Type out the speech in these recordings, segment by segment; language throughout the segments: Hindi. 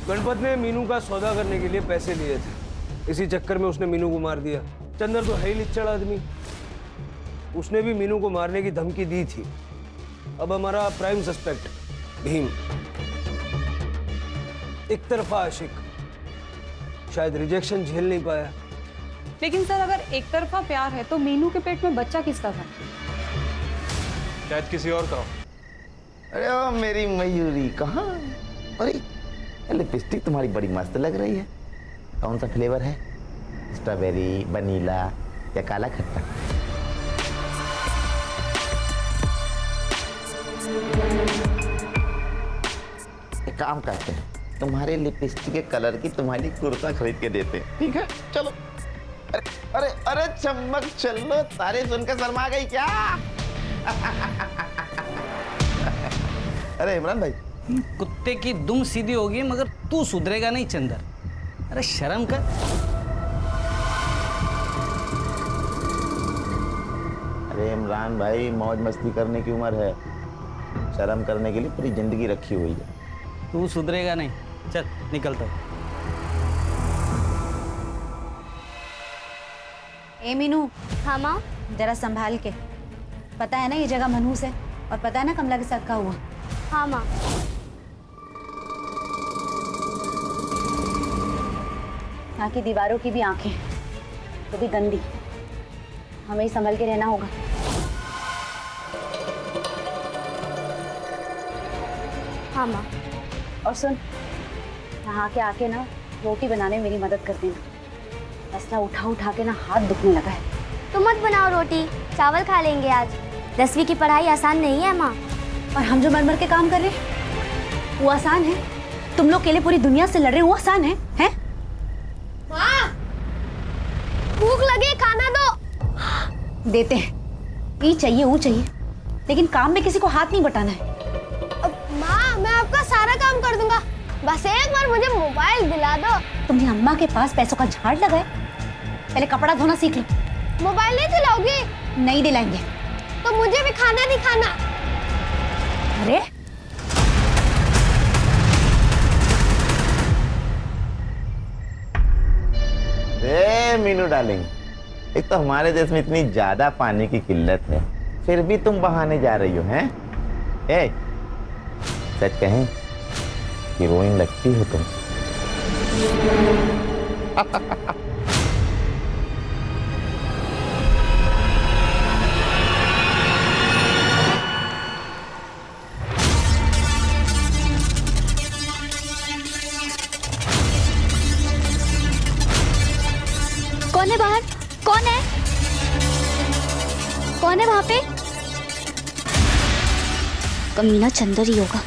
गणपत ने मीनू का सौदा करने के लिए पैसे लिए थे, इसी चक्कर में उसने मीनू को मार दिया। चंदर तो है ही लिच्चड़ आदमी, उसने भी मीनू को मारने की धमकी दी थी। अब हमारा प्राइम सस्पेक्ट भीम, एक तरफा आशिक, शायद रिजेक्शन झेल नहीं पाया। लेकिन सर अगर एक तरफा प्यार है तो मीनू के पेट में बच्चा किसका था? शायद किसी और का। अरे ओ मेरी मयूरी कहाँ? अरे लिपस्टिक तुम्हारी बड़ी मस्त लग रही है। कौन सा फ्लेवर है? स्ट्रॉबेरी, वनीला या काला खट्टा? एक काम करते हैं, तुम्हारे लिपस्टिक के कलर की तुम्हारी कुर्ता खरीद के देते हैं, ठीक है? चलो। अरे अरे अरे चम्मक चलो, तारीफ सुनकर शर्मा गई क्या? अरे इमरान भाई, कुत्ते की दुम सीधी होगी मगर तू सुधरेगा नहीं चंदर। अरे शर्म कर। अरे इमरान भाई, मौज मस्ती करने की उम्र है, शर्म करने के लिए पूरी जिंदगी रखी हुई है। तू सुधरेगा नहीं, चल निकलता हूँ। ए मीनू। हाँ माँ। जरा संभाल के, पता है ना ये जगह मनहूस है, और पता है ना कमला के साथ क्या हुआ। हाँ माँ। यहाँ की दीवारों की भी आंखें तो भी गंदी, हमें ही संभल के रहना होगा। हाँ माँ। और सुन, यहाँ के आके ना रोटी बनाने में मेरी मदद कर देना। असला उठा उठा के ना हाथ दुखने लगा है। तो मत बनाओ रोटी, चावल खा लेंगे आज। 10वीं की पढ़ाई आसान नहीं है माँ। और हम जो मर मर के काम कर रहे हैं वो आसान है? तुम लोग अकेले पूरी दुनिया से लड़ रहे हो, वो आसान है? हैं? माँ, भूख लगी, खाना दो। देते हैं, ये चाहिए वो चाहिए, लेकिन काम में किसी को हाथ नहीं बटाना है। माँ, मैं आपका सारा काम कर दूंगा, बस एक बार मुझे मोबाइल दिला दो। तुमने अम्मा के पास पैसों का झाड़ लगाया, पहले कपड़ा धोना सीख लो। मोबाइल नहीं दिलाओगी? नहीं दिलाएंगे। तो मुझे भी खाना नहीं खाना। अरे मीनू डार्लिंग, एक तो हमारे देश में इतनी ज्यादा पानी की किल्लत है, फिर भी तुम बहाने जा रही हो, हैं? ए, सच कहें, हीरोइन लगती हो तुम। कौन है बाहर? कौन है? कौन है वहां पे? कमीना चंदर ही होगा।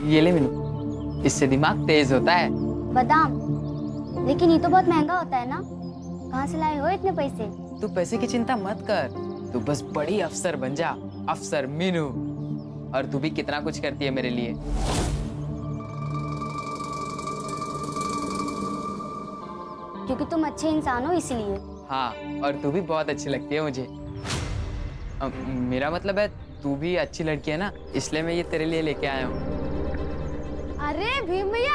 ये ले मीनू, इससे दिमाग तेज होता है। बादाम? लेकिन ये तो बहुत महंगा होता है ना, कहाँ से लाए हो इतने पैसे? तू पैसे की चिंता मत कर, तू बस बड़ी अफसर बन जा, अफसर मीनू। और तू भी कितना कुछ करती है मेरे लिए। क्योंकि तुम अच्छे इंसान हो इसलिए। हाँ, और तू भी बहुत अच्छी लगती है मुझे। मेरा मतलब है तू भी अच्छी लड़की है ना, इसलिए मैं ये तेरे लिए लेके आया हूँ। अरे भीम भैया,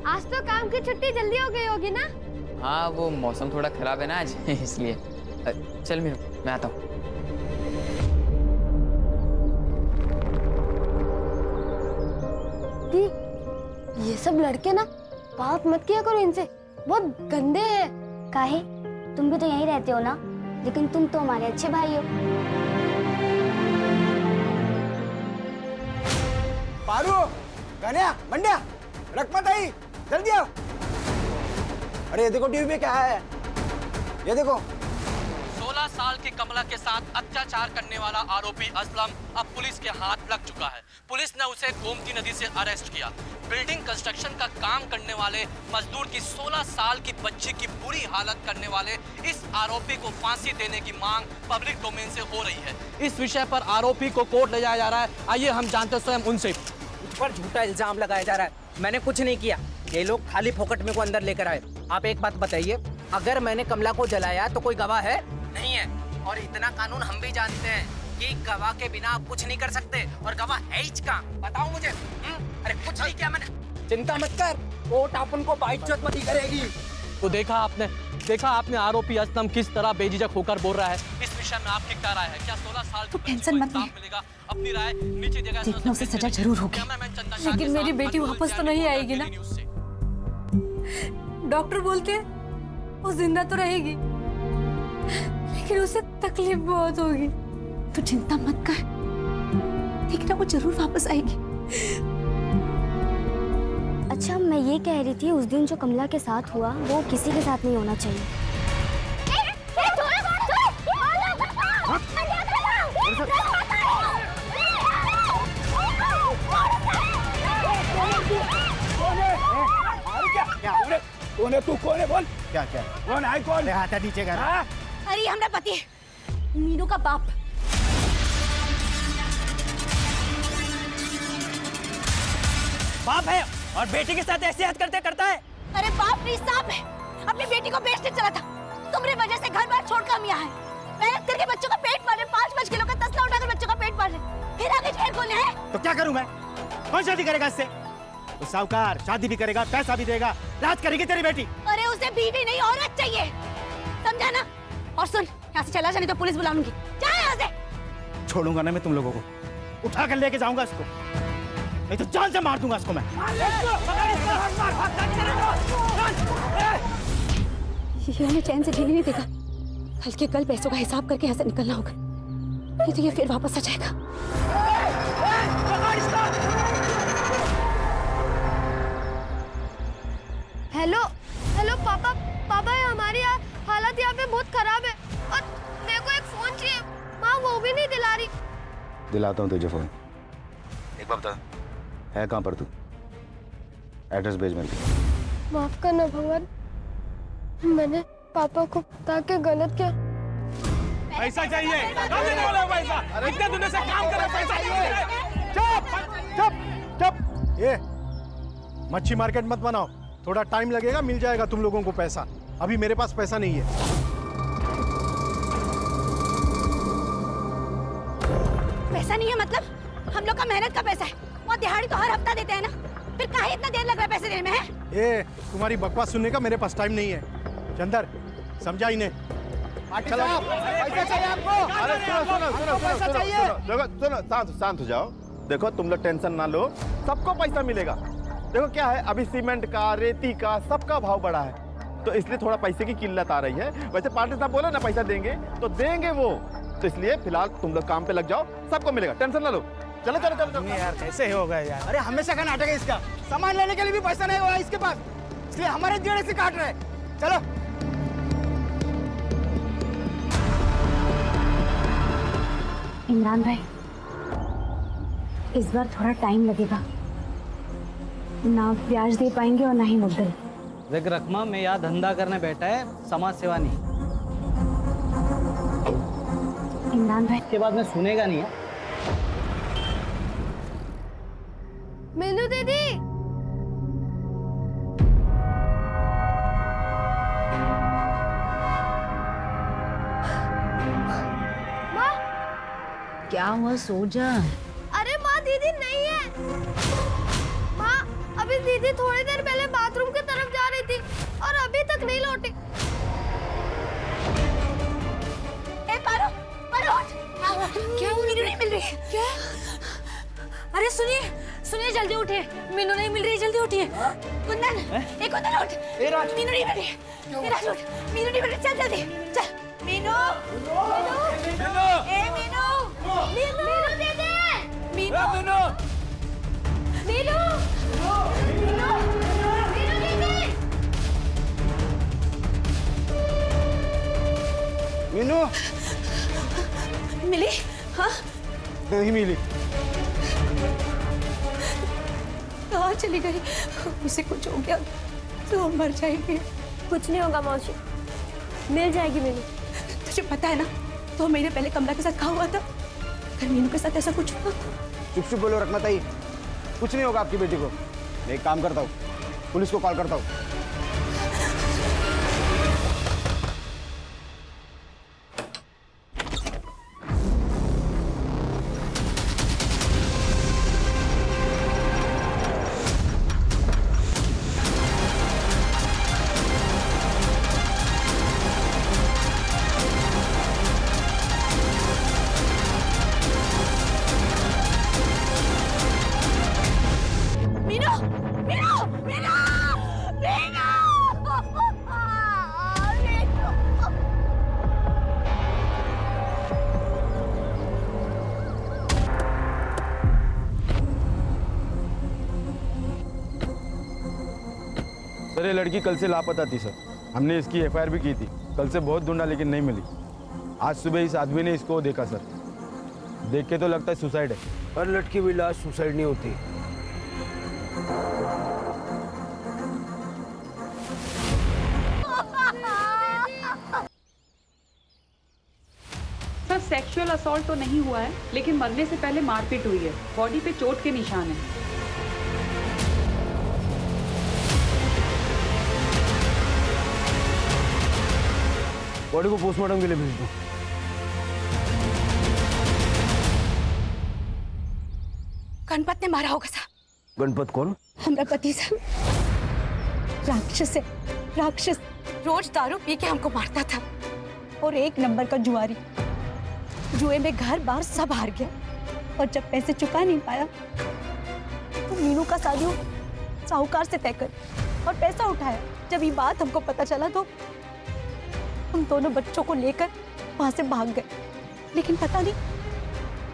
आज तो काम की छुट्टी जल्दी हो गई होगी ना? हाँ, वो मौसम थोड़ा खराब है ना आज इसलिए। चल मीनू, मैं आता हूँ। दी, ये सब लड़के ना बात मत किया करो इनसे, बहुत गंदे हैं। काहे? तुम भी तो यहीं रहते हो ना, लेकिन तुम तो हमारे अच्छे भाई हो। पारू, कन्या, मंड्या, रखमत आई, जल्दी आओ। अरे ये देखो टीवी पे क्या है, ये देखो। 16 साल की कमला के साथ अत्याचार करने वाला आरोपी असलम अब पुलिस के हाथ लग चुका है। पुलिस ने उसे गोमती नदी से अरेस्ट किया। बिल्डिंग कंस्ट्रक्शन का काम करने वाले मजदूर की 16 साल की बच्ची की बुरी हालत करने वाले इस आरोपी को फांसी देने की मांग पब्लिक डोमेन से हो रही है। इस विषय पर आरोपी को कोर्ट ले जाया जा रहा है। आइए हम जानते स्वयं उनसे। मुझ पर झूठा इल्जाम लगाया जा रहा है। मैंने कुछ नहीं किया, ये लोग खाली फोकट में को अंदर लेकर आए। आप एक बात बताइए, अगर मैंने कमला को जलाया तो कोई गवाह है? नहीं है। और इतना कानून हम भी जानते हैं कि गवाह के बिना आप कुछ नहीं कर सकते, और गवाह है ही कहाँ? बताओ मुझे। अरे कुछ नहीं किया मैंने। चिंता मत कर, कोर्ट अपन को बाइज्जत मत करेगी। तो देखा आपने आरोपी असलम किस तरह बेझिझक होकर बोल रहा है। इस विषय में आपकी क्या राय है? क्या 16 साल तो टेंशन मत ले, मिलेगा? अपनी राय नीचे जगह देखना उसे सजा जरूर होगी। लेकिन मेरी बेटी वापस तो नहीं आएगी ना? डॉक्टर बोलते हैं वो जिंदा तो रहेगी, लेकिन उसे तकलीफ बहुत होगी। तू चिंता मत कर, देखना वो जरूर वापस आएगी। अच्छा, मैं ये कह रही थी, उस दिन जो कमला के साथ हुआ वो किसी के साथ नहीं होना चाहिए। कौन है तू? कौन है बोल? क्या क्या कौन है? कौन हाथ नीचे कर? अरे हमारा पति है, मीनू का बाप। बाप है और बेटी के साथ ऐसे हद करता है। अरे बाप नहीं, सांप है। अपनी बेटी को बेचने चला था, तुम्हारी वजह से घर बार छोड़कर हम यहाँ आए। मेहनत करके बच्चों का पेट पाल रहे, 5-5 किलो का तसला उठाकर बच्चों का पेट पाल रहे, फिर आगे जेल खोलने हैं। तो क्या करूं मैं? कौन शादी करेगा इससे? तो साहूकार शादी भी करेगा, पैसा भी देगा, राज करेगी तेरी बेटी। अरे उसे बीवी नहीं औरत चाहिए, समझा ना? और सुन, यहाँ से चला जा, नहीं तो पुलिस बुला लूंगी। जा यहाँ से। छोड़ूंगा ना मैं तुम लोगों को, उठा कर लेके जाऊंगा इसको, नहीं तो जान से मार दूंगा इसको मैं। ये हमें चैन से जीने नहीं देगा। कल के कल पैसों का हिसाब करके यहाँ से निकलना होगा, नहीं तो ये फिर वापस आ जाएगा। हेलो हेलो पापा, पापा हमारी हालत यहाँ पे बहुत खराब है और मेरे को एक फोन चाहिए। माँ वो भी नहीं दिला रही। दिलाता हूँ तुझे फोन। एक बात बता, है कहाँ पर तू? एड्रेस भेज मेरे को। माफ करना भगवान, मैंने पापा को बता के गलत किया। पैसा चाहिए, कब देने वाला है पैसा? अरे इतने दिनों से काम कर रहा है, पैसा चाहिए। चुप। ये मच्छी मार्केट मत बनाओ, थोड़ा टाइम लगेगा, मिल जाएगा तुम लोगों को पैसा। अभी मेरे पास पैसा नहीं है। पैसा नहीं है मतलब? हम लोग का मेहनत का पैसा है, और दिहाड़ी तो हर हफ्ता देते हैं ना, फिर काहे इतना देर लग रहा है पैसे देने में? है ये तुम्हारी बकवास सुनने का मेरे पास टाइम नहीं है। चंदर, समझा इन्हें। चलो, पैसा चाहिए आपको। अरे सुनो, शांत हो जाओ। देखो तुम लोग टेंशन ना लो, सबको पैसा मिलेगा। देखो क्या है, अभी सीमेंट का, रेती का, सबका भाव बढ़ा है, तो इसलिए थोड़ा पैसे की किल्लत आ रही है। वैसे पार्टी साहब बोले ना पैसा देंगे, तो देंगे वो। तो इसलिए फिलहाल तुम लोग काम पे लग जाओ, सबको मिलेगा, टेंशन ना लो। चलो चलो चलो यार, कैसे हो गए यार? अरे हमेशा का नाटक है इसका। सामान लेने के लिए भी पैसा नहीं हुआ इसके पास, इसलिए हमारे जेड़े से काट रहे। चलो इमरान भाई, इस बार थोड़ा टाइम लगेगा, ना ब्याज दे पाएंगे और ना ही मुद्दल। देख रकमा, मैं यहाँ धंधा करने बैठा है, समाज सेवा नहीं। इमरान भाई, इसके बाद में सुनेगा नहीं है। मीनू दीदी, माँ क्या हुआ? सो जा। अरे माँ, दीदी नहीं है। माँ, अभी दीदी थोड़ी देर पहले बाथरूम की तरफ जा रही थी और अभी तक नहीं लौटी। ए पारो, पारो उठ। क्या मीनू नहीं मिल रही? क्या? अरे सुनिए, सुनिए, जल्दी उठिए, मीनू नहीं मिल रही, जल्दी उठिए। कुंदन, ए कुंदन उठ। मीनू नहीं मिल रही। ए राज उठ, मीनू नहीं मिल रही, चल जल्दी, चल। मीनू, मीनू, ए मीनू, मीनू दीदी, मीनू, मीनू, मीनू, मीनू, मीनू दीदी। मीनू, मिली? हाँ, नहीं मिली। कहाँ चली गई? उसे कुछ हो गया तो हम मर जाएंगे। कुछ नहीं होगा मौसी, मिल जाएगी मीनू। तुझे पता है ना, तो महीने पहले कमला के साथ कहा हुआ था। अगर मीनू के साथ ऐसा कुछ हुआ चुप चुप बोलो रखना ताई, कुछ नहीं होगा आपकी बेटी को। मैं एक काम करता हूँ, पुलिस को कॉल करता हूँ। मीनू, मीनू, मीनू, मीनू, सर ये लड़की कल से लापता थी सर। हमने इसकी एफआईआर भी की थी। कल से बहुत ढूंढा लेकिन नहीं मिली। आज सुबह इस आदमी ने इसको देखा सर। देख के तो लगता है सुसाइड है। हर लड़की भी लाश सुसाइड नहीं होती। सर सेक्सुअल असॉल्ट तो नहीं हुआ है, लेकिन मरने से पहले मारपीट हुई है। बॉडी पे चोट के निशान हैं। बॉडी को पोस्टमार्टम के लिए भेज दो। गणपत ने मारा होगा साहब। गणपत कौन? हमारा पति साहब राक्षस है, राक्षस। रोज दारू पी के हमको मारता था और एक नंबर का जुआरी। जुए में घर बार सब हार गया और जब पैसे चुका नहीं पाया तो मीनू का शादी साहूकार से तय कर और पैसा उठाया। जब ये बात हमको पता चला तो हम दोनों बच्चों को लेकर वहां से भाग गए। लेकिन पता नहीं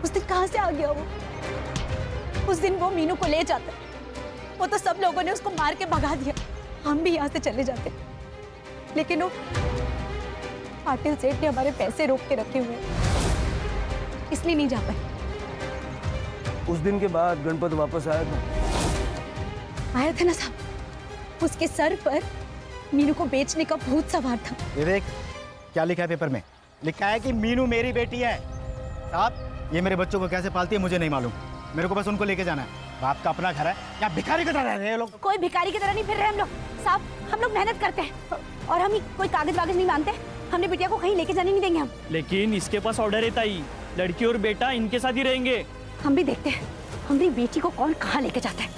उस दिन कहां से आ गया वो। उस दिन वो मीनू को ले जाता, वो तो सब लोगों ने उसको मार के भगा दिया। हम भी यहाँ से चले जाते, लेकिन वो पाटिल सेठ ने हमारे पैसे रोक के रखे हुए, इसलिए नहीं जा पाए। उस दिन के बाद गणपत वापस आया था? आया था ना साहब। उसके सर पर मीनू को बेचने का भूत सवार था। ये देख क्या लिखा है पेपर में। लिखा है कि मीनू मेरी बेटी है। साहब ये मेरे बच्चों को कैसे पालती है मुझे नहीं मालूम। मेरे को बस उनको लेके जाना है। बाप का अपना घर है या भिखारी की तरह रह रहे हैं लोग? कोई भिखारी की तरह नहीं फिर रहे हम लोग साहब। हम लोग मेहनत करते हैं और हम कोई कागज वागज नहीं मानते। हमने बिटिया को कहीं लेके जाने नहीं देंगे हम। लेकिन इसके पास ऑर्डर है ताई, लड़की और बेटा इनके साथ ही रहेंगे। हम भी देखते हैं हमारी बेटी को कौन कहाँ लेके जाता है।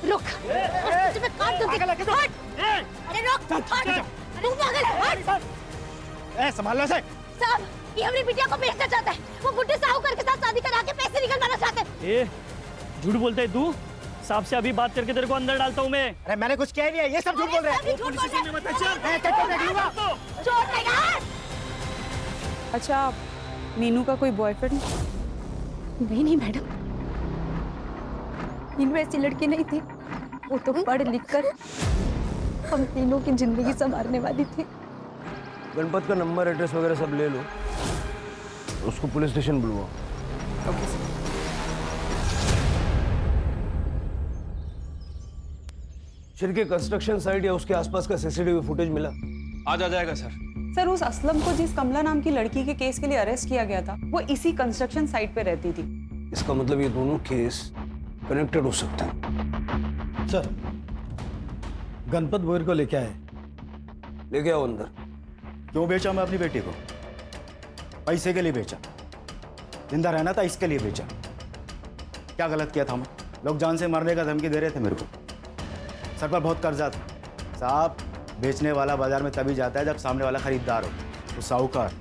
रुक, तुझे काट दूंगी। हट! अरे रुक, हट! तू पागल है, हट! संभाल लो इसे। साहब ये हमारी बिटिया को बेचना चाहता है। वो बुड्ढे साहूकार के साथ शादी करा के पैसे निकलवाना चाहता है। ए, झूठ बोलता है तू। साहब से अभी बात करके तेरे को अंदर डालता हूँ मैं। अरे मैंने कुछ किया ही नहीं है, ये सब झूठ बोल रहे हैं। अच्छा, मीनू का कोई बॉयफ्रेंड? नहीं मैडम, मीनू ऐसी लड़की नहीं थी। वो तो पढ़ लिख कर हम तीनों की जिंदगी संवारने वाली थी। गणपत का नंबर, एड्रेस वगैरह सब ले लो, उसको पुलिस स्टेशन बुलवाओ। Okay sir. Shirke construction site या उसके आसपास का सीसीटीवी फुटेज मिला? आज आ जाएगा सर। सर उस असलम को जिस कमला नाम की लड़की के केस के लिए अरेस्ट किया गया था, वो इसी कंस्ट्रक्शन साइट पे रहती थी। इसका मतलब ये दोनों केस कनेक्टेड हो सकते हैं। सर गणपत बोर को लेके आए। लेके आओ अंदर। क्यों बेचा मैं अपनी बेटी को? पैसे के लिए बेचा। जिंदा रहना था इसके लिए बेचा। क्या गलत किया था मैं? लोग जान से मरने का धमकी दे रहे थे मेरे को। सर पर बहुत कर्जा था। साहब बेचने वाला बाजार में तभी जाता है जब सामने वाला खरीदार हो। तो साहूकार,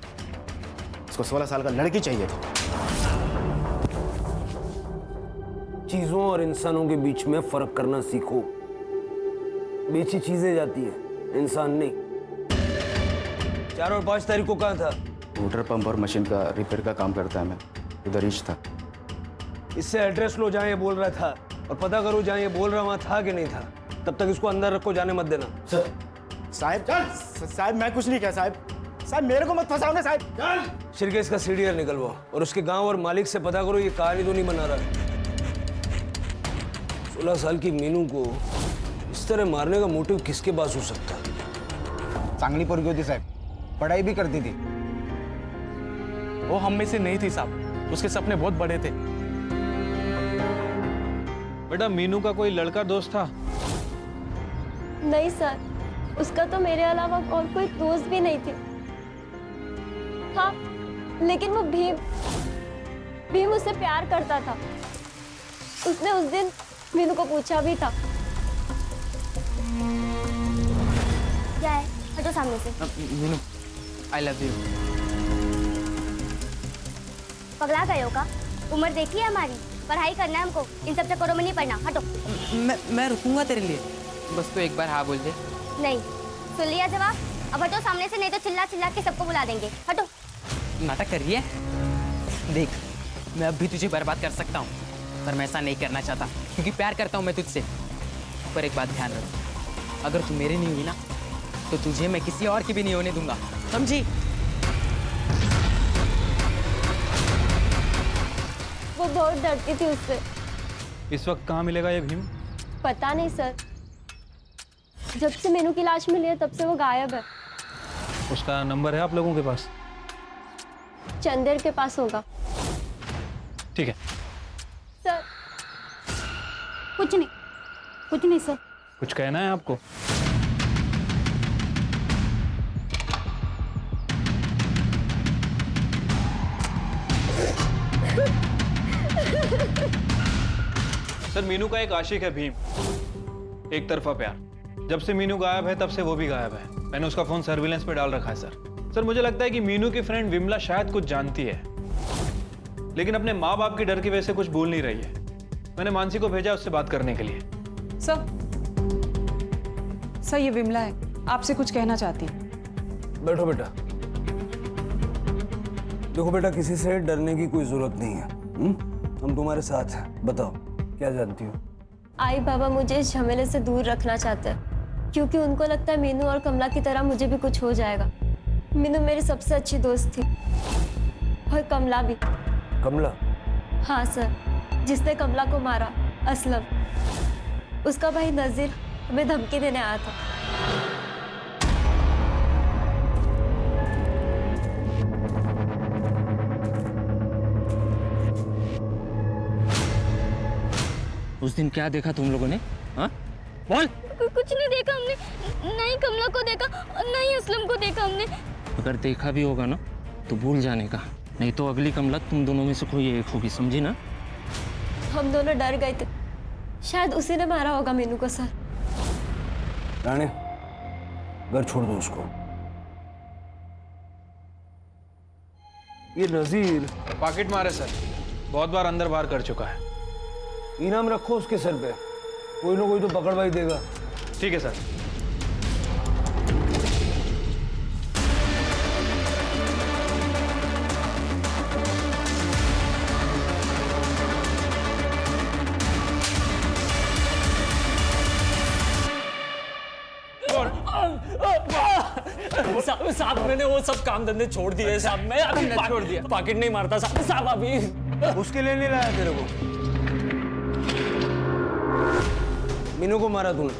उसको 16 साल का लड़की चाहिए थी। चीजों और इंसानों के बीच में फर्क करना सीखो। बेची चीजें जाती है, इंसान नहीं। 4 और 5 तारीख को कहाँ था? मोटर पंप और मशीन का रिपेयर का काम करता है मैं, उधर ही था। इससे एड्रेस लो जहाँ ये बोल रहा था और पता करो जहाँ ये बोल रहा वहाँ था कि नहीं था। तब तक इसको अंदर रखो, जाने मत देना। साहब मैं कुछ नहीं किया साहब। साहब मेरे को मत फंसाओ ना साहब। शिरकेश का सीडीआर निकलवाओ और उसके गांव और मालिक से पता करो ये कहानी तो नहीं बना रहा है। 16 साल की मीनू को इस तरह मारने का मोटिव किसके पास हो सकता है? चांगली पोरगी होती साहब, पढ़ाई भी करती थी। वो हम में से नहीं थी साहब, उसके सपने बहुत बड़े थे। बेटा मीनू का कोई लड़का दोस्त था? नहीं सर, उसका तो मेरे अलावा और कोई दोस्त भी नहीं थे। हाँ, लेकिन वो भीम उससे प्यार करता था। उसने उस दिन मीनू को पूछा भी था। क्या है? हटो सामने से। Meenu, I love you. पगला गए हो का? उम्र देखी है हमारी, पढ़ाई करना है हमको, इन सब चक्करों में नहीं पड़ना। हटो। मैं रुकूंगा तेरे लिए, बस तो एक बार हाँ बोल दे। नहीं, सुन लिया जवाब? अब हटो सामने से, नहीं तो चिल्ला चिल्ला के सबको बुला देंगे। हटो। नाटक कर रही है? देख, मैं अब भी तुझे बर्बाद कर सकता हूँ, पर मैं ऐसा नहीं करना चाहता क्योंकि प्यार करता हूँ मैं तुझसे। पर एक बात ध्यान रख, अगर तू मेरी नहीं हुई ना तो तुझे मैं किसी और की भी नहीं होने दूंगा, समझी? वो बहुत डरती थी उससे। इस वक्त कहाँ मिलेगा ये भीम? पता नहीं सर, जब से मीनू की लाश मिली है तब से वो गायब है। उसका नंबर है आप लोगों के पास? चंदेर के पास होगा। ठीक है सर। कुछ नहीं सर। कुछ कहना है आपको? सर मीनू का एक आशिक है भीम, एक तरफा प्यार। जब से मीनू गायब है तब से वो भी गायब है। मैंने उसका फोन सर्विलेंस पे डाल रखा है सर। मुझे लगता है कि मीनू की फ्रेंड विमला शायद कुछ जानती है, लेकिन अपने माँ बाप की डर की वजह से कुछ बोल नहीं रही है। मैंने मानसी को भेजा उससे बात करने के लिए। सर ये विमला है, आपसे कुछ कहना चाहती है। बैठो बेटा। देखो बेटा, किसी से डरने की कोई जरूरत नहीं है। हम तुम्हारे साथ हैं। बताओ क्या जानती हो? आई बाबा मुझे इस झमेले से दूर रखना चाहते हैं क्योंकि उनको लगता है मीनू और कमला की तरह मुझे भी कुछ हो जाएगा। मीनू मेरी सबसे अच्छी दोस्त थी और कमला भी। कमला? हाँ सर, जिसने कमला को मारा, असलम। उसका भाई नजीर हमें धमकी देने आया था। उस दिन क्या देखा तुम लोगों ने? हाँ बोल। कुछ नहीं देखा हमने, नहीं कमला को देखा और नहीं असलम को देखा हमने। अगर देखा भी होगा ना तो भूल जाने का, नहीं तो अगली कमला तुम दोनों में से कोई एक होगी, समझी ना? हम दोनों डर गए थे, शायद उसी ने मारा होगा मीनू को। सर रानी, घर छोड़ दो उसको। ये नजीर पॉकेट मारे सर, बहुत बार अंदर बाहर कर चुका है। इनाम रखो उसके सर पे, कोई ना कोई तो पकड़वा ही देगा। ठीक है सर। साहब मैंने वो सब काम धंधे छोड़ दिए साहब। मैं अभी छोड़ दिया, पॉकेट नहीं मारता साहब अभी। उसके लिए नहीं लाया तेरे को? मीनू को मारा तूने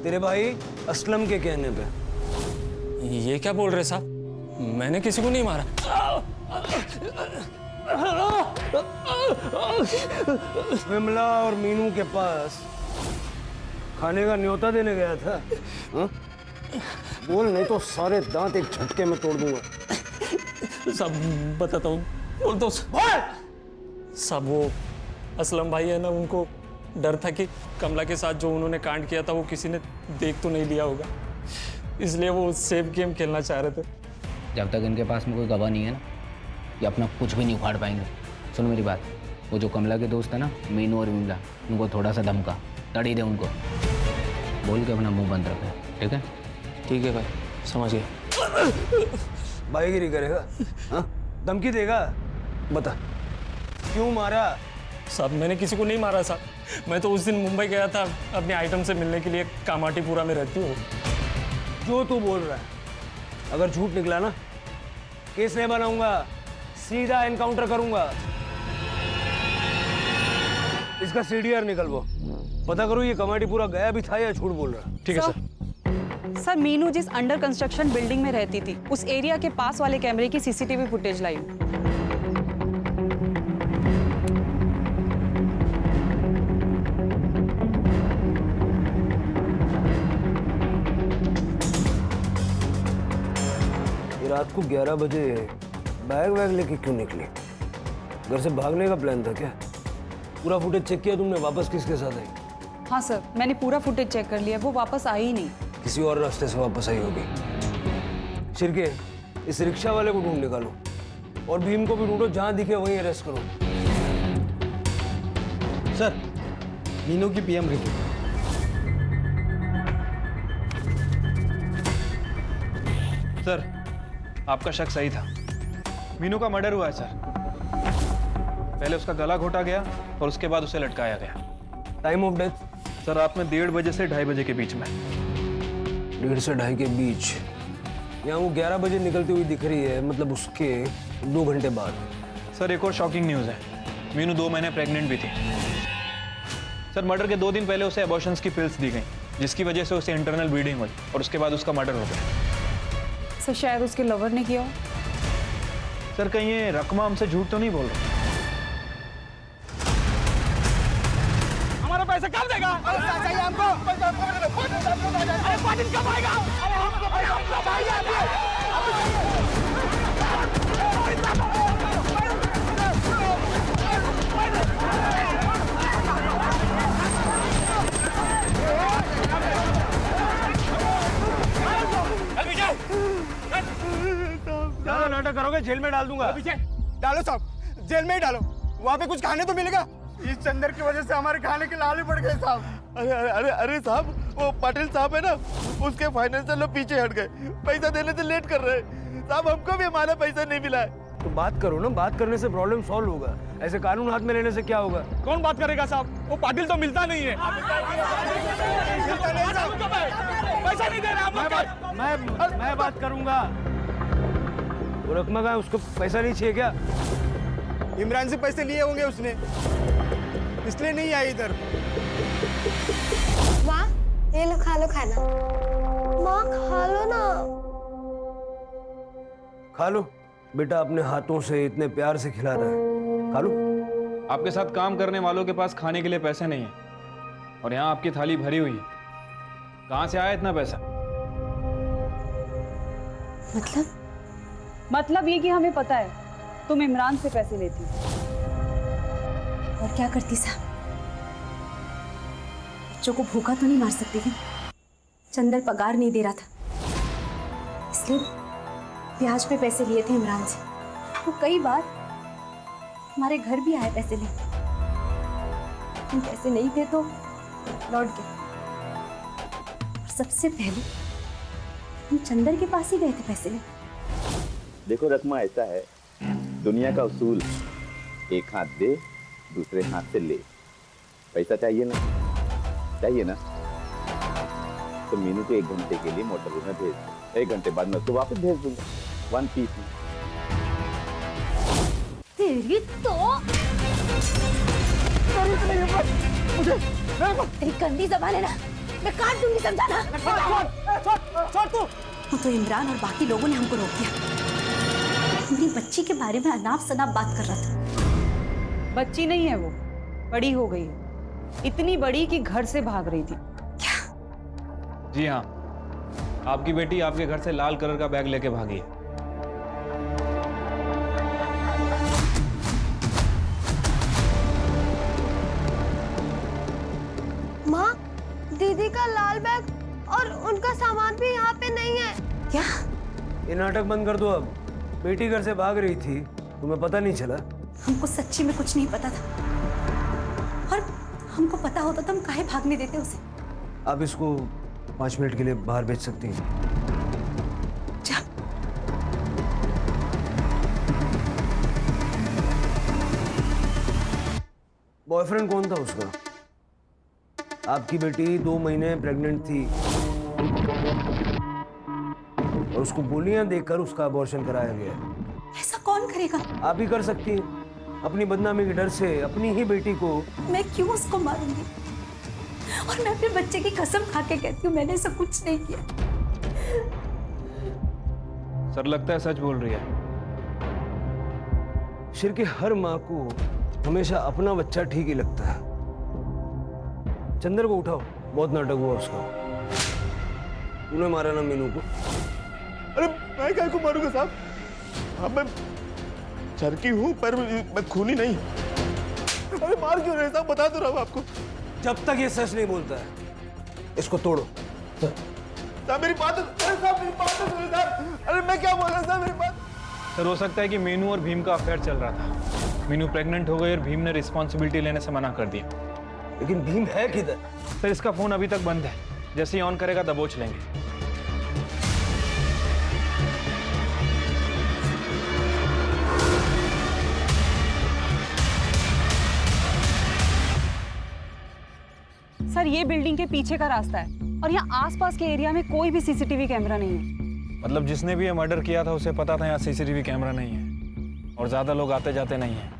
तेरे भाई असलम के कहने पे। ये क्या बोल रहे साहब? मैंने किसी को नहीं मारा। विमला और मीनू के पास खाने का न्योता देने गया था। हा? बोल, नहीं तो सारे दांत एक झटके में तोड़ दूंगा। सब बताता हूँ, बोल दो सब। वो असलम भाई है ना, उनको डर था कि कमला के साथ जो उन्होंने कांड किया था वो किसी ने देख तो नहीं लिया होगा, इसलिए वो सेफ गेम खेलना चाह रहे थे। जब तक इनके पास में कोई गवाह नहीं है ना, ये अपना कुछ भी नहीं उखाड़ पाएंगे। सुनो मेरी बात, वो जो कमला के दोस्त है ना, मीनू और विमला, उनको थोड़ा सा धमका, तड़ी दे उनको, बोल के अपना मुंह बंद रखे। ठीक है? ठीक है भाई, समझ गया। भाईगिरी करेगा? हाँ? धमकी देगा? बता क्यों मारा? साहब मैंने किसी को नहीं मारा साहब। मैं तो उस दिन मुंबई गया था अपने आइटम से मिलने के लिए, कामाटीपुरा में रहती हूँ। जो तू बोल रहा है अगर झूठ निकला ना केस नहीं बनाऊंगा, सीधा एनकाउंटर करूंगा। इसका सीडीआर निकलवो, पता करो ये कमाटी पूरा गया भी था या झूठ बोल रहा। ठीक है सर। सर मीनू जिस अंडर कंस्ट्रक्शन बिल्डिंग में रहती थी उस एरिया के पास वाले कैमरे की सीसीटीवी फुटेज लाई। ये रात को 11 बजे बैग वैग लेके क्यों निकली? घर से भागने का प्लान था क्या? पूरा फुटेज चेक किया तुमने? वापस किसके साथ आई? हाँ सर, मैंने पूरा फुटेज चेक कर लिया, वो वापस आई ही नहीं। किसी और रास्ते से वापस आई होगी। शिरके, इस रिक्शा वाले को ढूंढ निकालो और भीम को भी ढूंढो, जहां दिखे वहीं अरेस्ट करो। सर, मीनू की पीएम रिपोर्ट। सर, आपका शक सही था। मीनू का मर्डर हुआ है सर। पहले उसका गला घोटा गया और उसके बाद उसे लटकाया गया। Time of death? सर, रात में 1:30 बजे से 2:30 बजे के बीच में। 1:30 से 2:30 के बीच? यहाँ वो 11 बजे निकलती हुई दिख रही है, मतलब उसके 2 घंटे बाद। सर, एक और शॉकिंग न्यूज़ है। मीनू 2 महीने प्रेग्नेंट भी थी। सर, मर्डर के 2 दिन पहले उसे एबॉर्शंस की पिल्स दी गई, जिसकी वजह से उसे इंटरनल ब्लीडिंग हुई और उसके बाद उसका मर्डर हो गया। सर, शायद उसके लवर ने किया हो। सर, कहीं ये रकमा हमसे झूठ तो नहीं बोल रहे? हमारा पैसा कब देगा? चाहिए हमको। अरे पाटिल कब आएगा? अरे हमको चाहिए। ज्यादा नाटक करोगे जेल में डाल दूंगा। डालो साहब, जेल में ही डालो। वहाँ पे कुछ खाने तो मिलेगा। इस चंदर की वजह से हमारे खाने के लाले पड़ गए साहब। अरे अरे अरे अरे साहब, वो पाटिल साहब है ना, उसके फाइनेंशियल लोग पीछे हट गए, पैसा देने से लेट कर रहे हैं। साहब, हमको भी हमारा पैसा नहीं मिला है। तो बात करो ना, बात करने से प्रॉब्लम सॉल्व होगा। ऐसे कानून हाथ में लेने से क्या होगा? कौन बात करेगा साहब? वो पाटिल तो मिलता नहीं है। पैसा नहीं दे रहा। मैं बात करूंगा। वो रकमा का उसको पैसा नहीं चाहिए क्या? इमरान से पैसे लिए होंगे उसने, इसलिए नहीं आई इधर। माँ, ये लो, खा लो खाना। माँ, खा लो ना। खा लो बेटा, अपने हाथों से इतने प्यार से खिला रहा है, खा लो। आपके साथ काम करने वालों के पास खाने के लिए पैसे नहीं है और यहाँ आपकी थाली भरी हुई है। कहाँ से आया इतना पैसा? मतलब ये कि हमें पता है तुम इमरान से पैसे लेती। और क्या करती साहब? बच्चों को भूखा तो नहीं मार सकती थी। चंदर पगार नहीं दे रहा था, इसलिए ब्याज पे पैसे लिए थे इमरान से। वो कई बार हमारे घर भी आए पैसे लेने। तुम पैसे नहीं थे तो लौट गए। और सबसे पहले हम चंदर के पास ही गए थे पैसे लेने। देखो रकमा, ऐसा है दुनिया का उसूल, एक हाथ दे दूसरे हाथ से ले। पैसा चाहिए ना? चाहिए ना? तो मीनू को 1 घंटे के लिए मोटर में भेज दो। 1 घंटे बाद मैं उसको वापस भेज दूंगा 1 पीस में। तेरी तो मुझे तेरी गंदी जबान है ना, मैं काट दूंगी, समझा ना? छोड़ तू। वो तो इमरान और बाकी लोगों ने हमको रोक दिया। मेरी बच्ची के बारे में अनाप शनाप बात कर रहा था। बच्ची नहीं है वो, बड़ी हो गई है, इतनी बड़ी कि घर से भाग रही थी। जी हाँ, आपकी बेटी आपके घर से लाल कलर का बैग लेके भागी है। माँ, दीदी का लाल बैग और उनका सामान भी यहाँ पे नहीं है। क्या? ये नाटक बंद कर दो अब। बेटी घर से भाग रही थी, तुम्हें पता नहीं चला? हमको सच्ची में कुछ नहीं पता था, और हमको पता होता तो हम काहे भागने देते उसे। आप इसको 5 मिनट के लिए बाहर भेज सकती हैं। जा। बॉयफ्रेंड कौन था उसका? आपकी बेटी 2 महीने प्रेग्नेंट थी और उसको गोलियां देकर उसका अबॉर्शन कराया गया। ऐसा कौन करेगा? आप ही कर सकती हैं। अपनी बदनामी के डर से अपनी ही बेटी को। मैं क्यों उसको मारूंगी? और मैं अपने बच्चे की कसम खा के कहती हूँ मैंने ऐसा कुछ नहीं किया। सर लगता है सच बोल रही है। शिर की हर माँ को हमेशा अपना बच्चा ठीक ही लगता है। चंदर को उठाओ, बहुत नाटक हुआ उसका। तूने मारा ना मीनू को? अरे मैं क्या को मारूंगा साहब? हाँ मैं चरकी हूँ पर मैं खूनी नहीं। अरे मार क्यों रहे साहब? बता तो रहा हूँ आपको। जब तक ये सच नहीं बोलता है इसको तोड़ो। साहब मेरी बात तो सुनो साहब। अरे मैं क्या बोल रहा साहब, मेरी बात। सर हो सकता है कि मीनू और भीम का अफेयर चल रहा था। मीनू प्रेग्नेंट हो गई और भीम ने रिस्पॉन्सिबिलिटी लेने से मना कर दिया। लेकिन भीम है किधर? सर इसका फोन अभी तक बंद है, जैसे ही ऑन करेगा दबोच लेंगे। सर ये बिल्डिंग के पीछे का रास्ता है और यहाँ आसपास के एरिया में कोई भी सीसीटीवी कैमरा नहीं है। मतलब जिसने भी ये मर्डर किया था उसे पता था यहाँ सीसीटीवी कैमरा नहीं है और ज्यादा लोग आते जाते नहीं हैं।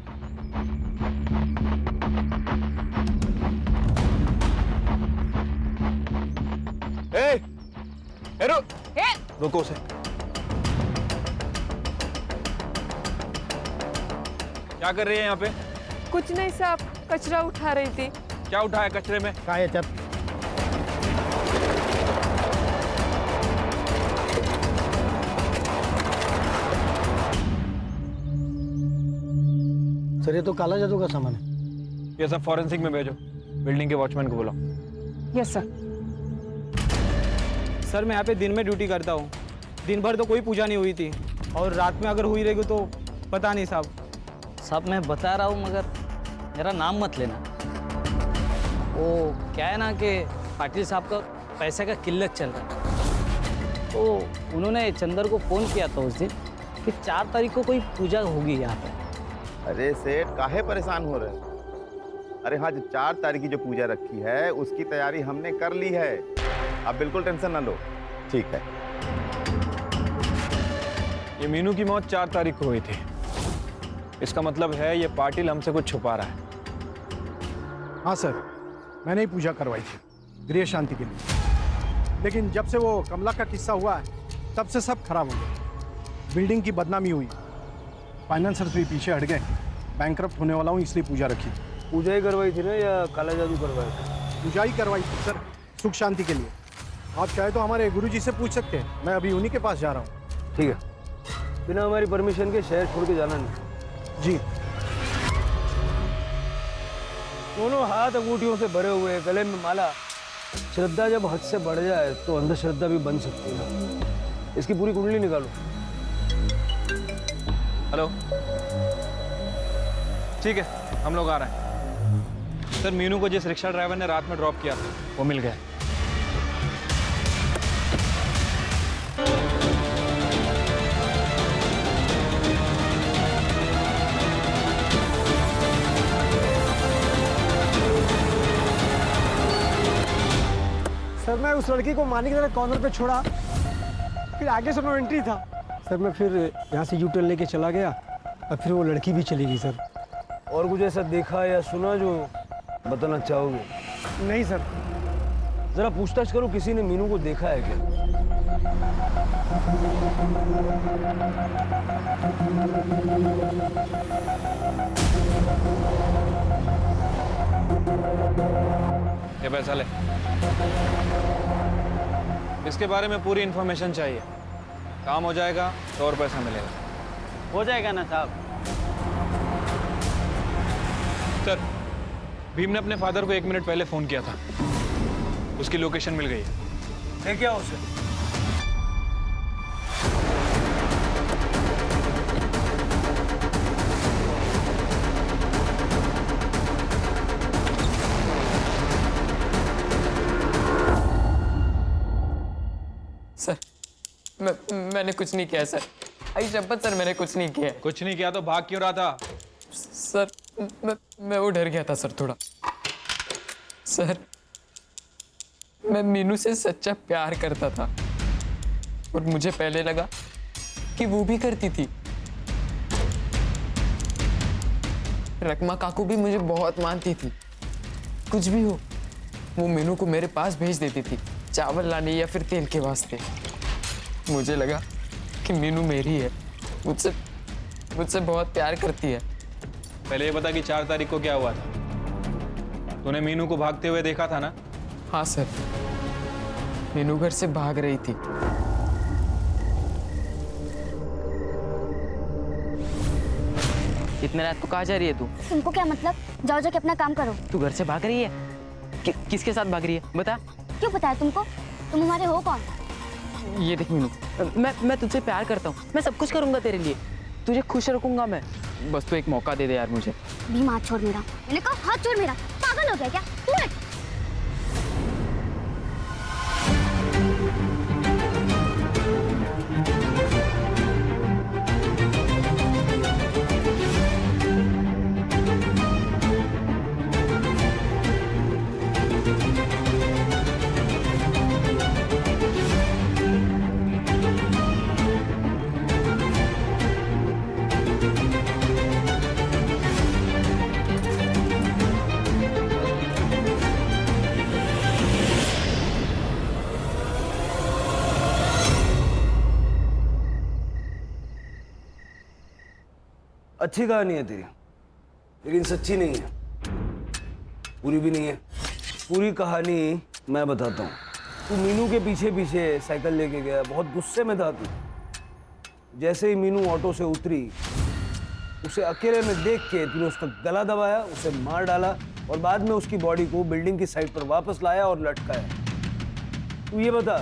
रुको उसे। क्या कर रही है यहाँ पे? कुछ नहीं साहब, कचरा उठा रही थी। क्या उठाया कचरे में? कहा है चल। सर ये तो काला जादू का सामान है। ये सब फॉरेंसिक में भेजो। बिल्डिंग के वॉचमैन को बुलाओ। Yes sir. सर मैं यहाँ पे दिन में ड्यूटी करता हूँ। दिन भर तो कोई पूजा नहीं हुई थी और रात में अगर हुई रहेगी तो पता नहीं साहब। साहब मैं बता रहा हूँ मगर मेरा नाम मत लेना। वो क्या है ना कि पाटिल साहब का पैसे का किल्लत चल रहा है, तो उन्होंने चंदर को फ़ोन किया था उस दिन कि 4 तारीख को कोई पूजा होगी यहाँ पे। अरे सेठ काहे परेशान हो रहे हैं? अरे हाँ, जो 4 तारीख की जो पूजा रखी है उसकी तैयारी हमने कर ली है। आप बिल्कुल टेंशन ना लो। ठीक है। ये मीनू की मौत 4 तारीख को हुई थी। इसका मतलब है ये पाटिल हमसे कुछ छुपा रहा है। हाँ सर, मैंने ही पूजा करवाई थी गृह शांति के लिए। लेकिन जब से वो कमला का किस्सा हुआ है तब से सब खराब हो गया। बिल्डिंग की बदनामी हुई, फाइनेंसर्स भी पीछे हट गए। बैंकरप्ट होने वाला हूँ इसलिए पूजा रखी। पूजा ही करवाई थी ना या काला जादू करवाया था? पूजा ही करवाई थी सर, सुख शांति के लिए। आप चाहे तो हमारे गुरुजी से पूछ सकते हैं। मैं अभी उन्हीं के पास जा रहा हूँ। ठीक है, बिना हमारी परमिशन के शहर छोड़ के जाना नहीं। जी। दोनों हाथ अंगूठियों से भरे हुए, गले में माला। श्रद्धा जब हद से बढ़ जाए तो अंधश्रद्धा भी बन सकती है। इसकी पूरी कुंडली निकालो। हेलो, ठीक है, हम लोग आ रहे हैं। सर मीनू को जिस रिक्शा ड्राइवर ने रात में ड्रॉप किया था वो मिल गया। सर मैं उस लड़की को मारने के लिए कॉर्नर पे छोड़ा, फिर आगे से नो एंट्री था सर। मैं फिर यहाँ से यूटर्न लेके चला गया और फिर वो लड़की भी चली गई सर। और कुछ ऐसा देखा या सुना जो बताना चाहोगे? नहीं सर। जरा पूछताछ करो, किसी ने मीनू को देखा है क्या? ये पैसा ले। इसके बारे में पूरी इंफॉर्मेशन चाहिए। काम हो जाएगा तो और पैसा मिलेगा। हो जाएगा ना साहब? सर भीम ने अपने फादर को 1 मिनट पहले फोन किया था। उसकी लोकेशन मिल गई है। है क्या उसे? सर मैंने कुछ नहीं किया सर। आई शपथ सर, मैंने कुछ नहीं किया। कुछ नहीं किया तो भाग क्यों रहा था? सर मैं वो डर गया था सर थोड़ा। सर मैं मीनू से सच्चा प्यार करता था और मुझे पहले लगा कि वो भी करती थी, रकमा काकू भी मुझे बहुत मानती थी। कुछ भी हो वो मीनू को मेरे पास भेज देती थी, चावल लाने या फिर तेल के वास्ते। मुझे लगा कि मीनू मेरी है, मुझसे बहुत प्यार करती है। पहले ये बता कि 4 तारीख को क्या हुआ था? तूने मीनू को भागते हुए देखा था ना? हाँ सर, मीनू घर से भाग रही थी। इतने रात को कहाँ जा रही है तू? तुमको क्या मतलब? जाओ जाके अपना काम करो। तू घर से भाग रही है? किसके साथ भाग रही है बता? क्यों पता है तुमको? तुम हमारे हो कौन? ये देख मीनू, मैं तुझसे प्यार करता हूँ, मैं सब कुछ करूंगा तेरे लिए, तुझे खुश रखूंगा मैं। बस तू एक मौका दे दे यार मुझे। भीम हाथ छोड़ मेरा। मैंने कहा हाथ छोड़ मेरा। पागल हो गया क्या तू? अच्छी कहानी है तेरी, लेकिन सच्ची नहीं है, पूरी भी नहीं है। पूरी कहानी मैं बताता हूँ। तू मीनू के पीछे पीछे साइकिल लेके गया, बहुत गुस्से में था तू। जैसे ही मीनू ऑटो से उतरी, उसे अकेले में देख के तूने उसका गला दबाया, उसे मार डाला और बाद में उसकी बॉडी को बिल्डिंग की साइड पर वापस लाया और लटकाया। तू ये बता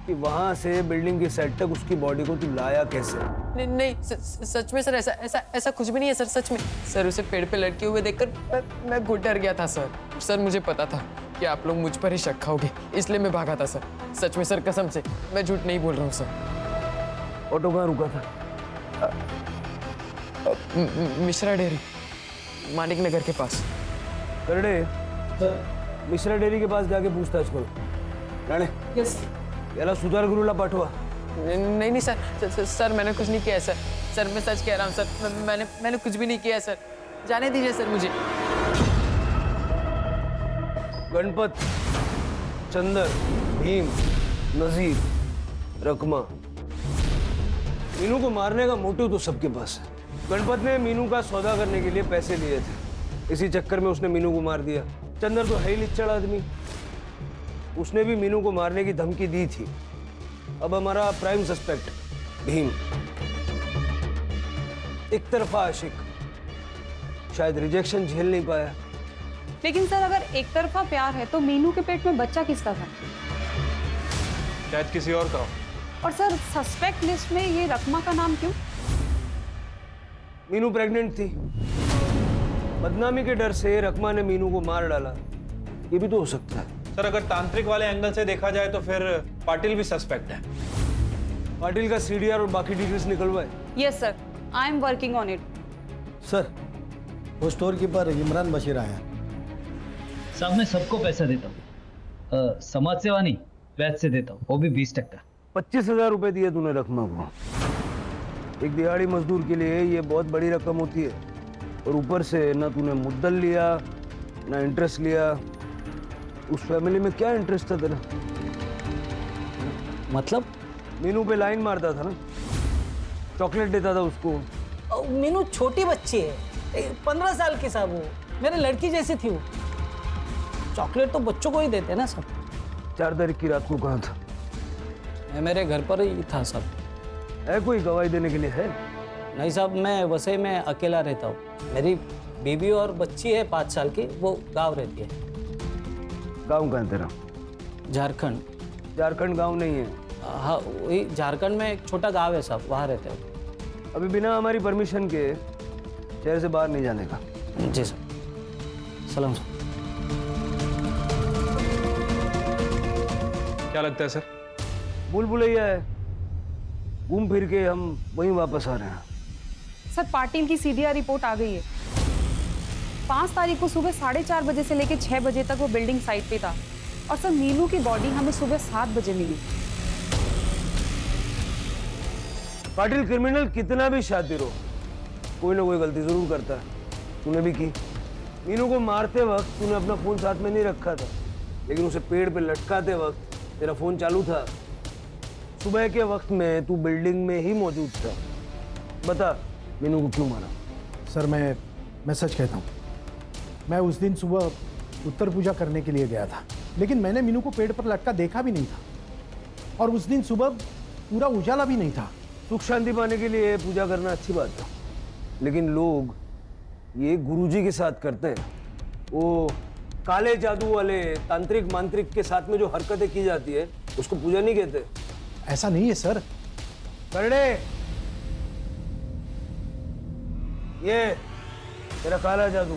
कि वहां से बिल्डिंग की साइड तक उसकी बॉडी को तू लाया कैसे? नहीं सच में सर, ऐसा कुछ भी नहीं है सर, सच में। सर उसे पेड़ पे लटके हुए देखकर मैं बहुत डर गया था सर। सर मुझे पता था कि आप लोग मुझ पर ही शक खाओगे, इसलिए मैं भागा था सर। सच में सर, कसम से मैं झूठ नहीं बोल रहा हूँ सर। ऑटो कहाँ रुका था? मिश्रा डेयरी, मानिक नगर के पास। करड़े मिश्रा डेयरी के पास जाके पूछताछ करो। राणे यस। याला सुधार गुरुला पाठवा। नहीं सर मैंने कुछ नहीं किया है सर मैं सच कह रहा हूँ सर, मैंने कुछ भी नहीं किया है सर, जाने दीजिए सर मुझे। गणपत, चंदर, भीम, नजीर, रकमा, मीनू को मारने का मोटिव तो सबके पास है। गणपत ने मीनू का सौदा करने के लिए पैसे लिए थे, इसी चक्कर में उसने मीनू को मार दिया। चंदर तो है ही लिच्चड़ आदमी, उसने भी मीनू को मारने की धमकी दी थी। अब हमारा प्राइम सस्पेक्ट भीम, एक तरफा आशिक, शायद रिजेक्शन झेल नहीं पाया। लेकिन सर अगर एक तरफा प्यार है तो मीनू के पेट में बच्चा किसका था? शायद किसी और का हो। और सर सस्पेक्ट लिस्ट में ये रकमा का नाम क्यों? मीनू प्रेग्नेंट थी, बदनामी के डर से रकमा ने मीनू को मार डाला, ये भी तो हो सकता है। सर अगर तांत्रिक वाले एंगल से देखा जाए तो फिर पाटिल भी सस्पेक्ट है। पाटिल का सीडीआर और बाकी डिटेल्स निकलवाए। Yes sir, I am working on it. Sir वो स्टोर कीपर इमरान बशीर आया। साहब मैं सबको पैसा देता हूँ, समाज सेवा नहीं वैध से देता हूँ, वो भी 20%। 25,000 रुपए दिए तूने रकमा को। एक दिहाड़ी मजदूर के लिए ये बहुत बड़ी रकम होती है, और ऊपर से ना तूने मुद्दल लिया ना इंटरेस्ट लिया। उस फैमिली में क्या इंटरेस्ट था तेरा? मतलब? मीनू पे लाइन मारता था ना, चॉकलेट देता था उसको। मीनू छोटी बच्ची है, 15 साल की साहब, वो मेरे लड़की जैसी थी। वो चॉकलेट तो बच्चों को ही देते हैं ना सब। 4 तारीख की रात को कहाँ था? मैं मेरे घर पर ही था सब। है कोई गवाही देने के लिए? है नहीं साहब, मैं वैसे में अकेला रहता हूँ। मेरी बीबी और बच्ची है 5 साल की, वो गांव रहती है। गांव कहाँ तेरा? झारखंड। झारखंड गांव नहीं है। हाँ वही झारखंड में एक छोटा गांव है साहब, वहाँ रहते हैं। अभी बिना हमारी परमिशन के शहर से बाहर नहीं जाने का। जी सर। सलाम सर। क्या लगता है सर? भूल भुलैया है, घूम फिर के हम वहीं वापस आ रहे हैं। सर पाटिल की सीडीआर रिपोर्ट आ गई है। 5 तारीख को सुबह 4:30 बजे से लेकर 6 बजे तक वो बिल्डिंग साइट पे था, और सर मीनू की बॉडी हमें सुबह 7 बजे मिली। पाटिल क्रिमिनल कितना भी शातिर हो, कोई ना कोई गलती जरूर करता है। तूने भी की। मीनू को मारते वक्त तूने अपना फोन साथ में नहीं रखा था, लेकिन उसे पेड़ पे लटकाते वक्त तेरा फोन चालू था। सुबह के वक्त में तू बिल्डिंग में ही मौजूद था। बता मीनू को क्यों मारा? सर मैं सच कहता हूँ, मैं उस दिन सुबह उत्तर पूजा करने के लिए गया था, लेकिन मैंने मीनू को पेड़ पर लटका देखा भी नहीं था, और उस दिन सुबह पूरा उजाला भी नहीं था। सुख शांति पाने के लिए पूजा करना अच्छी बात है, लेकिन लोग ये गुरुजी के साथ करते हैं। वो काले जादू वाले तांत्रिक मांत्रिक के साथ में जो हरकतें की जाती है उसको पूजा नहीं कहते। ऐसा नहीं है सर। करड़े, ये तेरा काला जादू।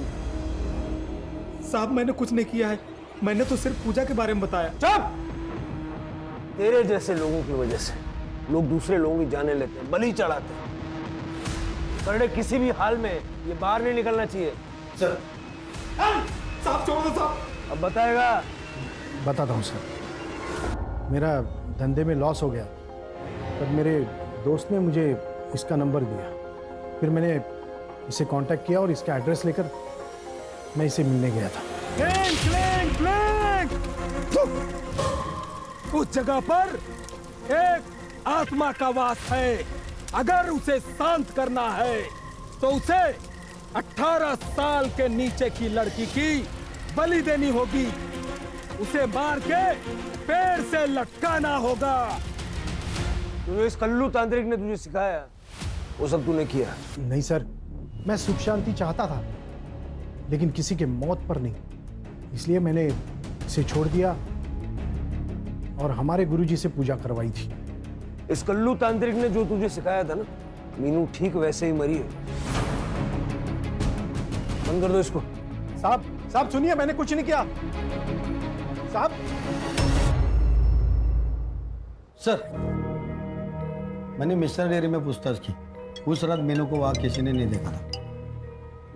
साहब मैंने कुछ नहीं किया है, मैंने तो सिर्फ पूजा के बारे में बताया। चुप! तेरे जैसे लोगों की वजह से लोग दूसरे लोगों की जाने लेते हैं, बलि चढ़ाते हैं। करड़े, किसी भी हाल में ये बाहर नहीं निकलना चाहिए। सर साहब छोड़ दो साहब। अब बताएगा? बताता हूँ सर। मेरा धंधे में लॉस हो गया, तब मेरे दोस्त ने मुझे इसका नंबर दिया। फिर मैंने इसे कांटेक्ट किया और इसका एड्रेस लेकर मैं इसे मिलने गया था। Clank, clank, clank. उस जगह पर एक आत्मा का वास है। अगर उसे शांत करना है तो उसे 18 साल के नीचे की लड़की की बलि देनी होगी। उसे मार के पेड़ से लटकाना होगा। जो इस कल्लू तांत्रिक ने तुझे सिखाया वो सब तूने किया? नहीं सर, मैं सुख शांति चाहता था, लेकिन किसी के मौत पर नहीं। इसलिए मैंने इसे छोड़ दिया और हमारे गुरुजी से पूजा करवाई थी। इस कल्लू तांत्रिक ने जो तुझे सिखाया था ना, मीनू ठीक वैसे ही मरी है। बंद कर दो इसको। साहब सुनिए, मैंने कुछ नहीं किया। साहब सर, मैंने मिश्रा डेयरी में पूछताछ की। उस रात मीनू को वहां किसी ने नहीं देखा था।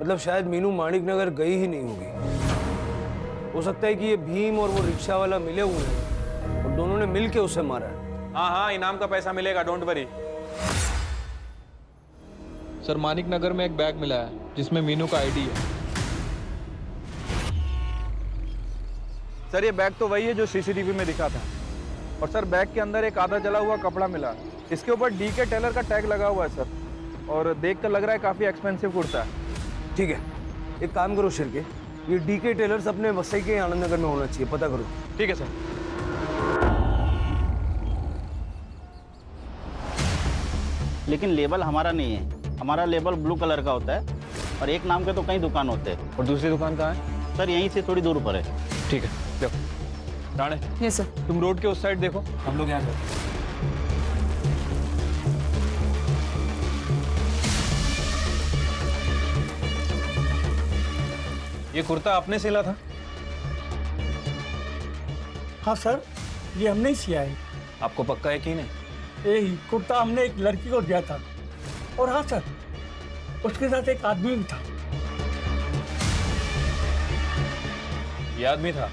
मतलब शायद मीनू माणिक नगर गई ही नहीं होगी। हो सकता है कि ये भीम और वो रिक्शा वाला मिले हुए हैं और दोनों ने मिलके उसे मारा है। हाँ, इनाम का पैसा मिलेगा, डोंट वरी। सर, मानिक नगर में एक बैग मिला है जिसमें मीनू का आईडी है। सर, ये बैग तो वही है जो सीसीटीवी में दिखा था। और सर, बैग के अंदर एक आधा जला हुआ कपड़ा मिला। इसके ऊपर डीके टेलर का टैग लगा हुआ है सर, और देख कर लग रहा है काफी एक्सपेंसिव कुर्ता है। ठीक है, एक काम करो शिरके, ये डीके टेलर्स अपने वसई के आनंद नगर में होना चाहिए, पता करो। ठीक है सर। लेकिन लेबल हमारा नहीं है, हमारा लेबल ब्लू कलर का होता है, और एक नाम के तो कई दुकान होते हैं। और दूसरी दुकान कहाँ है? सर, यहीं से थोड़ी दूर पर है। ठीक है, देखो राणे। Yes sir. तुम रोड के उस साइड देखो, हम लोग यहाँ से। ये कुर्ता आपने सिला था? हाँ सर, ये हमने ही सिया है। आपको पक्का यकीन है? यही कुर्ता हमने एक लड़की को दिया था, और हाँ सर, उसके साथ एक आदमी भी था। ये आदमी था?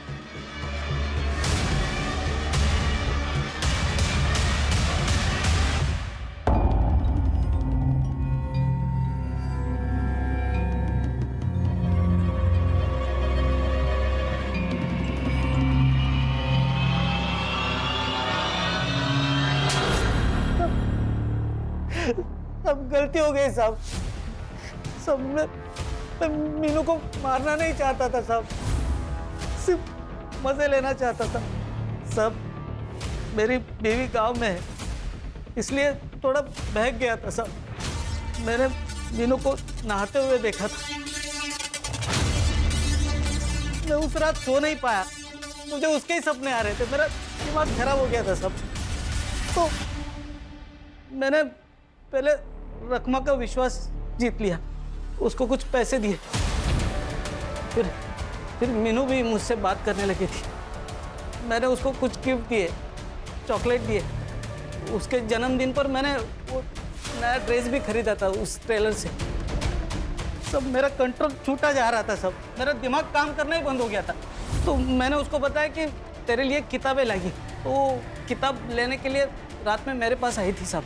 अब गलती हो गई साहब। सब मैं मीनू को मारना नहीं चाहता था साहब, सिर्फ मजे लेना चाहता था। सब मेरी बीवी गांव में है, इसलिए थोड़ा बहक गया था साहब। मैंने मीनू को नहाते हुए देखा था। मैं उस रात सो नहीं पाया, मुझे उसके ही सपने आ रहे थे। मेरा दिमाग खराब हो गया था सब। तो मैंने पहले रकमा का विश्वास जीत लिया, उसको कुछ पैसे दिए। फिर मीनू भी मुझसे बात करने लगी थी। मैंने उसको कुछ गिफ्ट दिए, चॉकलेट दिए। उसके जन्मदिन पर मैंने वो नया ड्रेस भी खरीदा था उस टेलर से। सब मेरा कंट्रोल छूटा जा रहा था सब। मेरा दिमाग काम करना ही बंद हो गया था। तो मैंने उसको बताया कि तेरे लिए किताबें लागी। तो किताब लेने के लिए रात में मेरे पास आई थी साहब।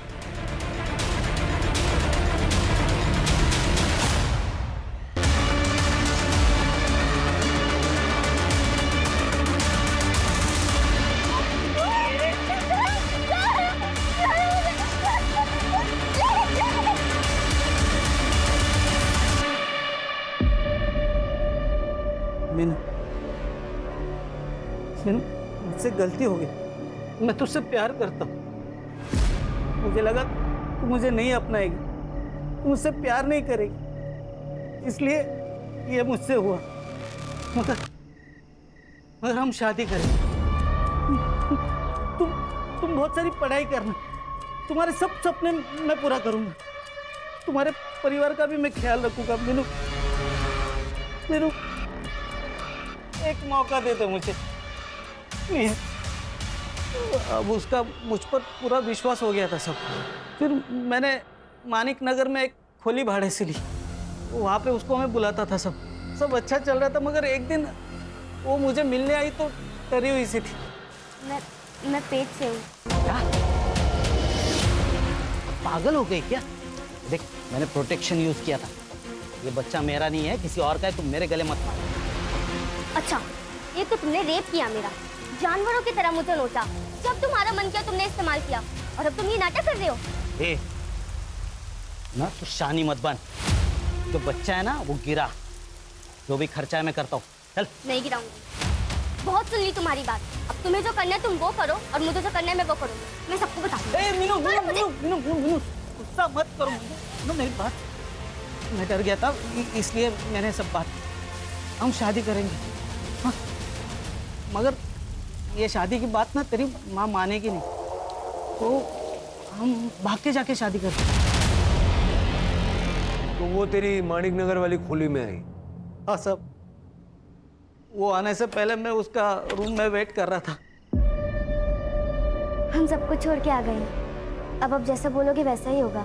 मीनू, मुझसे गलती हो गई। मैं तुझसे प्यार करता हूँ। मुझे लगा तू मुझे नहीं अपनाएगी, तू मुझसे प्यार नहीं करेगी, इसलिए ये मुझसे हुआ। मगर हम शादी करेंगे। तुम बहुत सारी पढ़ाई करना, तुम्हारे सब सपने मैं पूरा करूंगा, तुम्हारे परिवार का भी मैं ख्याल रखूंगा। मीनू, मीनू, एक मौका दे दो मुझे प्लीज। अब उसका मुझ पर पूरा विश्वास हो गया था सब। फिर मैंने मानिक नगर में एक खोली भाड़े से ली, वहाँ पे उसको मैं बुलाता था। सब अच्छा चल रहा था, मगर एक दिन वो मुझे मिलने आई तो डरी हुई सी थी। मैं पेट से हूँ। पागल हो गई क्या? देख, मैंने प्रोटेक्शन यूज किया था। ये बच्चा मेरा नहीं है, किसी और का है। तुम मेरे गले मत मारो। अच्छा, ये तो तुमने रेप किया मेरा, जानवरों की तरह मुझे नोचा। जब तुम्हारा मन किया तुमने इस्तेमाल किया, और अब तुम ये नाटक कर रहे हो। ए, ना तू शानी मत बन। जो बच्चा है ना वो गिरा, जो भी खर्चा है मैं करता हूँ। चल। नहीं गिराऊंगी। बहुत सुन ली तुम्हारी बात। अब तुम्हें जो करना है तुम वो करो, और मुझे जो करना है मैं वो करूंगी। मैं सबको बता दूंगी। मीनू, मीनू, मीनू, मीनू, मीनू, मीनू, गुस्सा मत करो। मीनू, मेरी बात, मैं डर गया था इसलिए मैंने सब बात। हम शादी करेंगे, हाँ। मगर ये शादी की बात ना तेरी माँ मानेगी नहीं, तो हम भाग के जाके शादी करते। तो वो तेरी मानिक नगर वाली खोली में आई? हाँ सब, वो आने से पहले मैं उसका रूम में वेट कर रहा था। हम सबको छोड़ के आ गए। अब जैसा बोलोगे वैसा ही होगा।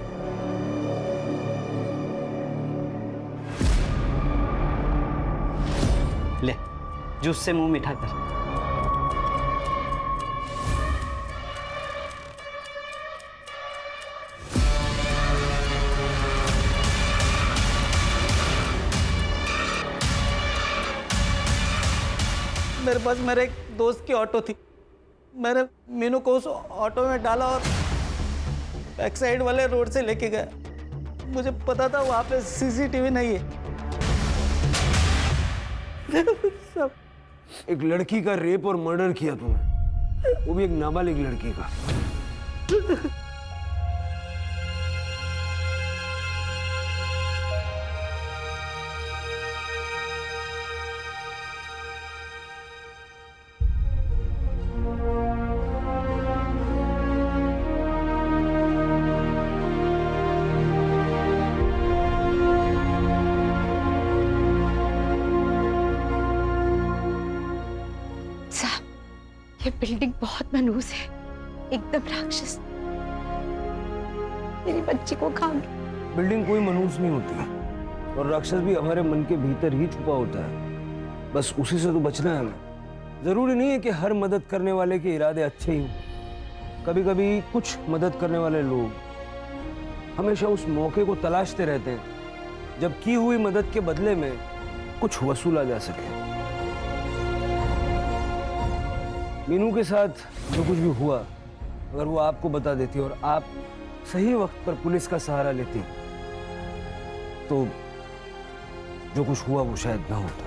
ले, जूस से मुंह मीठा कर। मेरे पास मेरे एक दोस्त की ऑटो थी। मैंने मीनू को उस ऑटो में डाला और बैक साइड वाले रोड से लेके गया। मुझे पता था वहां पे सीसीटीवी नहीं है। सब एक लड़की का रेप और मर्डर किया तूने, वो भी एक नाबालिग लड़की का। ये बिल्डिंग बहुत मनहूस है, एकदम राक्षस। मेरी बच्ची को खा गई। बिल्डिंग कोई मनहूस नहीं होती, और राक्षस भी हमारे मन के भीतर ही छुपा होता है। बस उसी से तो बचना है हमें। जरूरी नहीं है कि हर मदद करने वाले के इरादे अच्छे ही हों। कभी कभी कुछ मदद करने वाले लोग हमेशा उस मौके को तलाशते रहते हैं जब की हुई मदद के बदले में कुछ वसूला जा सके। मीनू के साथ जो कुछ भी हुआ, अगर वो आपको बता देती और आप सही वक्त पर पुलिस का सहारा लेती, तो जो कुछ हुआ वो शायद ना होता।